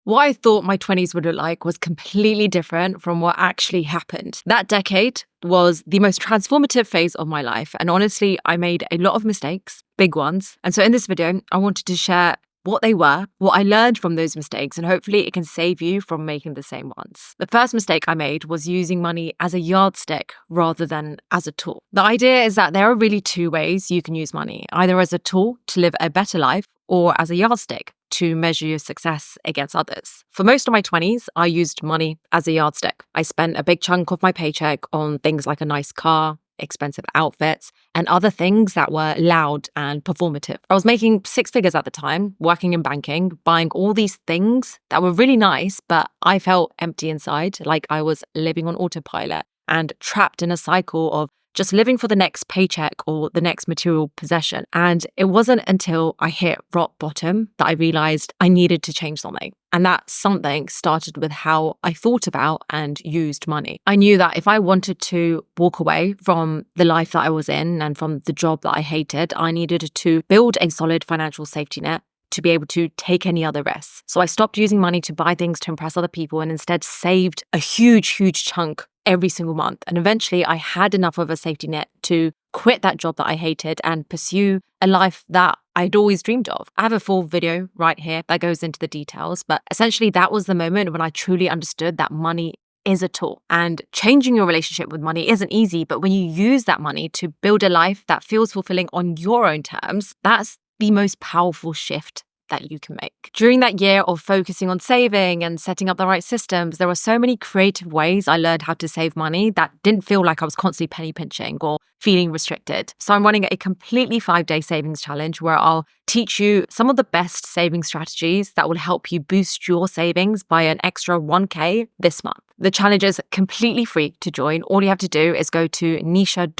What I thought my 20s would look like was completely different from what actually happened. That decade was the most transformative phase of my life. And honestly, I made a lot of mistakes, big ones. And so in this video, I wanted to share what they were, what I learned from those mistakes, and hopefully it can save you from making the same ones. The first mistake I made was using money as a yardstick rather than as a tool. The idea is that there are really two ways you can use money, either as a tool to live a better life or as a yardstick to measure your success against others. For most of my 20s, I used money as a yardstick. I spent a big chunk of my paycheck on things like a nice car, expensive outfits, and other things that were loud and performative. I was making six figures at the time, working in banking, buying all these things that were really nice, but I felt empty inside, like I was living on autopilot and trapped in a cycle of just living for the next paycheck or the next material possession. And it wasn't until I hit rock bottom that I realized I needed to change something. And that something started with how I thought about and used money. I knew that if I wanted to walk away from the life that I was in and from the job that I hated, I needed to build a solid financial safety net to be able to take any other risks. So I stopped using money to buy things to impress other people and instead saved a huge chunk every single month. And eventually I had enough of a safety net to quit that job that I hated and pursue a life that I'd always dreamed of. I have a full video right here that goes into the details, but essentially that was the moment when I truly understood that money is a tool. And changing your relationship with money isn't easy, but when you use that money to build a life that feels fulfilling on your own terms, that's the most powerful shift that you can make. During that year of focusing on saving and setting up the right systems, there were so many creative ways I learned how to save money that didn't feel like I was constantly penny pinching or feeling restricted. So I'm running a completely 5-day savings challenge where I'll teach you some of the best saving strategies that will help you boost your savings by an extra 1K this month. The challenge is completely free to join. All you have to do is go to nischa.me/save.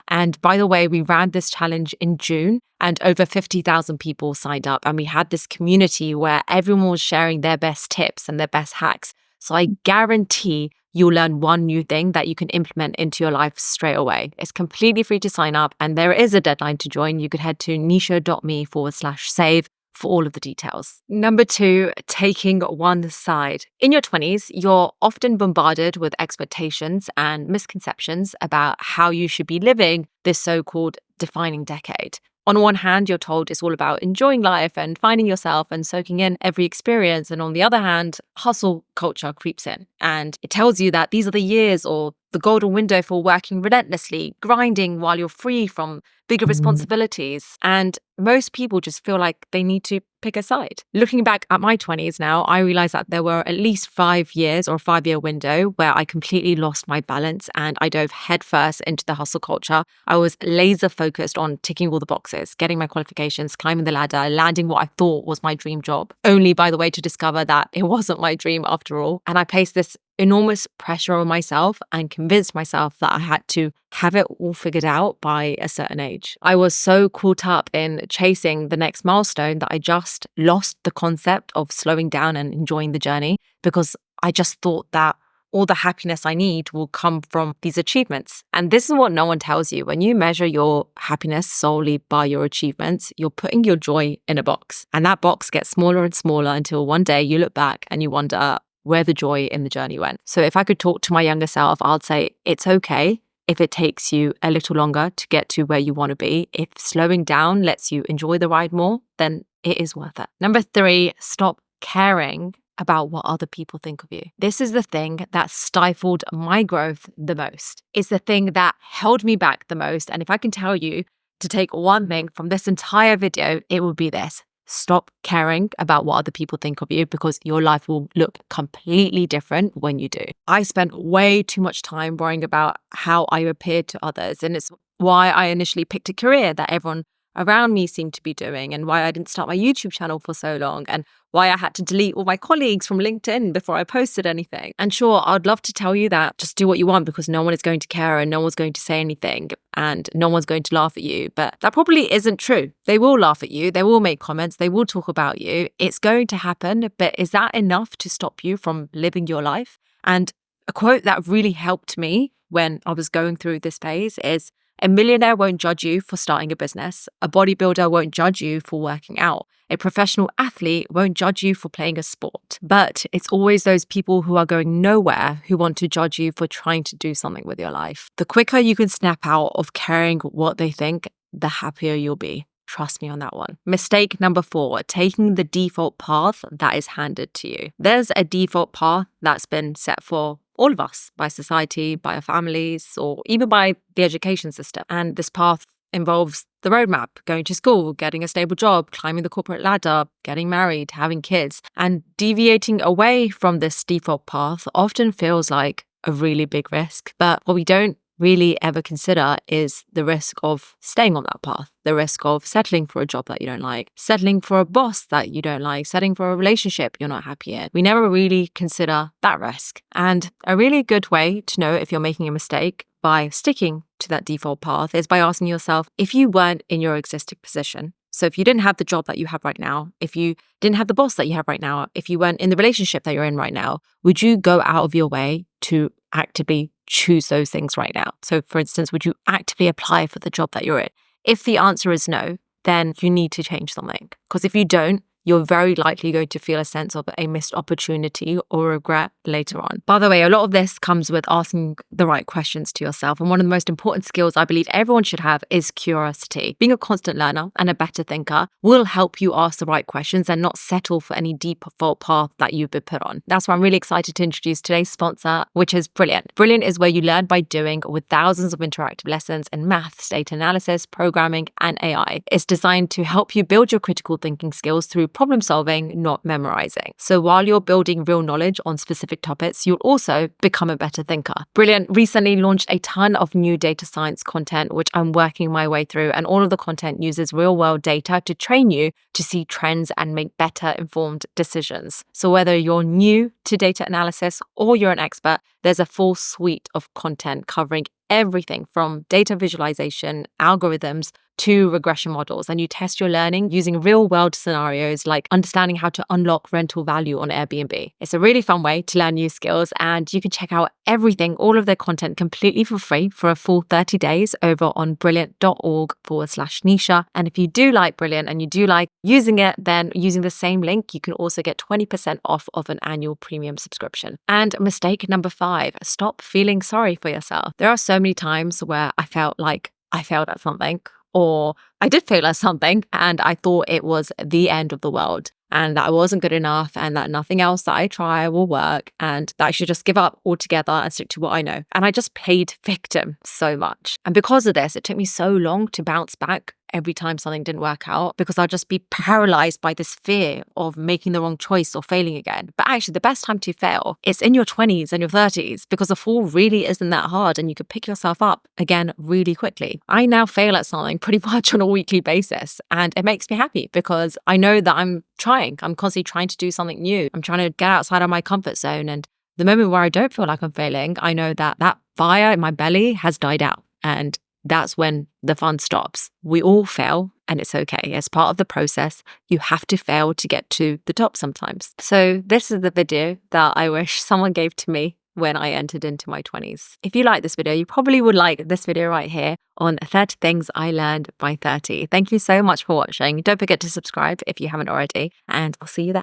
And by the way, we ran this challenge in June and over 50,000 people signed up. And we had this community where everyone was sharing their best tips and their best hacks. So I guarantee you'll learn one new thing that you can implement into your life straight away. It's completely free to sign up and there is a deadline to join. You could head to nischa.me/save for all of the details. Number 2, taking one side. In your 20s, you're often bombarded with expectations and misconceptions about how you should be living this so-called defining decade. On one hand, you're told it's all about enjoying life and finding yourself and soaking in every experience. And on the other hand, hustle culture creeps in and it tells you that these are the years or the golden window for working relentlessly, grinding while you're free from bigger responsibilities. And most people just feel like they need to pick a side. Looking back at my 20s now, I realized that there were at least 5 years or a 5-year window where I completely lost my balance and I dove headfirst into the hustle culture. I was laser focused on ticking all the boxes, getting my qualifications, climbing the ladder, landing what I thought was my dream job. Only, by the way, to discover that it wasn't my dream after all. And I placed this enormous pressure on myself and convinced myself that I had to have it all figured out by a certain age. I was so caught up in chasing the next milestone that I just lost the concept of slowing down and enjoying the journey because I just thought that all the happiness I need will come from these achievements. And this is what no one tells you. When you measure your happiness solely by your achievements, you're putting your joy in a box. And that box gets smaller and smaller until one day you look back and you wonder where the joy in the journey went. So if I could talk to my younger self, I'd say it's okay if it takes you a little longer to get to where you want to be. If slowing down lets you enjoy the ride more, then it is worth it. Number 3, stop caring about what other people think of you. This is the thing that stifled my growth the most. It's the thing that held me back the most. And if I can tell you to take one thing from this entire video, it would be this. Stop caring about what other people think of you because your life will look completely different when you do. I spent way too much time worrying about how I appeared to others. And it's why I initially picked a career that everyone around me seemed to be doing and why I didn't start my YouTube channel for so long and why I had to delete all my colleagues from LinkedIn before I posted anything. And sure, I'd love to tell you that just do what you want because no one is going to care and no one's going to say anything and no one's going to laugh at you. But that probably isn't true. They will laugh at you. They will make comments. They will talk about you. It's going to happen. But is that enough to stop you from living your life? And a quote that really helped me when I was going through this phase is, A millionaire won't judge you for starting a business. A bodybuilder won't judge you for working out. A professional athlete won't judge you for playing a sport. But it's always those people who are going nowhere who want to judge you for trying to do something with your life. The quicker you can snap out of caring what they think, the happier you'll be. Trust me on that one. Mistake number 4, taking the default path that is handed to you. There's a default path that's been set for all of us by society, by our families, or even by the education system. And this path involves the roadmap, going to school, getting a stable job, climbing the corporate ladder, getting married, having kids. And deviating away from this default path often feels like a really big risk. But what we don't really ever consider is the risk of staying on that path, the risk of settling for a job that you don't like, settling for a boss that you don't like, settling for a relationship you're not happy in. We never really consider that risk. And a really good way to know if you're making a mistake by sticking to that default path is by asking yourself, if you weren't in your existing position, so if you didn't have the job that you have right now, if you didn't have the boss that you have right now, if you weren't in the relationship that you're in right now, would you go out of your way to actively choose those things right now? So for instance, would you actively apply for the job that you're in? If the answer is no, then you need to change something. Because if you don't, you're very likely going to feel a sense of a missed opportunity or regret later on. By the way, a lot of this comes with asking the right questions to yourself. And one of the most important skills I believe everyone should have is curiosity. Being a constant learner and a better thinker will help you ask the right questions and not settle for any default path that you've been put on. That's why I'm really excited to introduce today's sponsor, which is Brilliant. Brilliant is where you learn by doing, with thousands of interactive lessons in maths, data analysis, programming, and AI. It's designed to help you build your critical thinking skills through problem solving, not memorizing. So while you're building real knowledge on specific topics, you'll also become a better thinker. Brilliant recently launched a ton of new data science content, which I'm working my way through, and all of the content uses real-world data to train you to see trends and make better informed decisions. So whether you're new to data analysis or you're an expert, there's a full suite of content covering everything from data visualization, algorithms, to regression models, and you test your learning using real-world scenarios like understanding how to unlock rental value on Airbnb. It's a really fun way to learn new skills, and you can check out everything, all of their content completely for free for a full 30 days over on brilliant.org/Nischa. And if you do like Brilliant and you do like using it, then using the same link, you can also get 20% off of an annual premium subscription. And mistake number 5, stop feeling sorry for yourself. There are so many times where I felt like I failed at something, or I did fail at something and I thought it was the end of the world and that I wasn't good enough and that nothing else that I try will work and that I should just give up altogether and stick to what I know. And I just played victim so much. And because of this, it took me so long to bounce back every time something didn't work out, because I'll just be paralyzed by this fear of making the wrong choice or failing again. But actually, the best time to fail is in your 20s and your 30s, because the fall really isn't that hard and you can pick yourself up again really quickly. I now fail at something pretty much on a weekly basis, and it makes me happy because I know that I'm trying. I'm constantly trying to do something new. I'm trying to get outside of my comfort zone. And the moment where I don't feel like I'm failing, I know that that fire in my belly has died out. And that's when the fun stops. We all fail and it's okay. It's part of the process. You have to fail to get to the top sometimes. So this is the video that I wish someone gave to me when I entered into my 20s. If you like this video, you probably would like this video right here on 30 things I learned by 30. Thank you so much for watching. Don't forget to subscribe if you haven't already, and I'll see you there.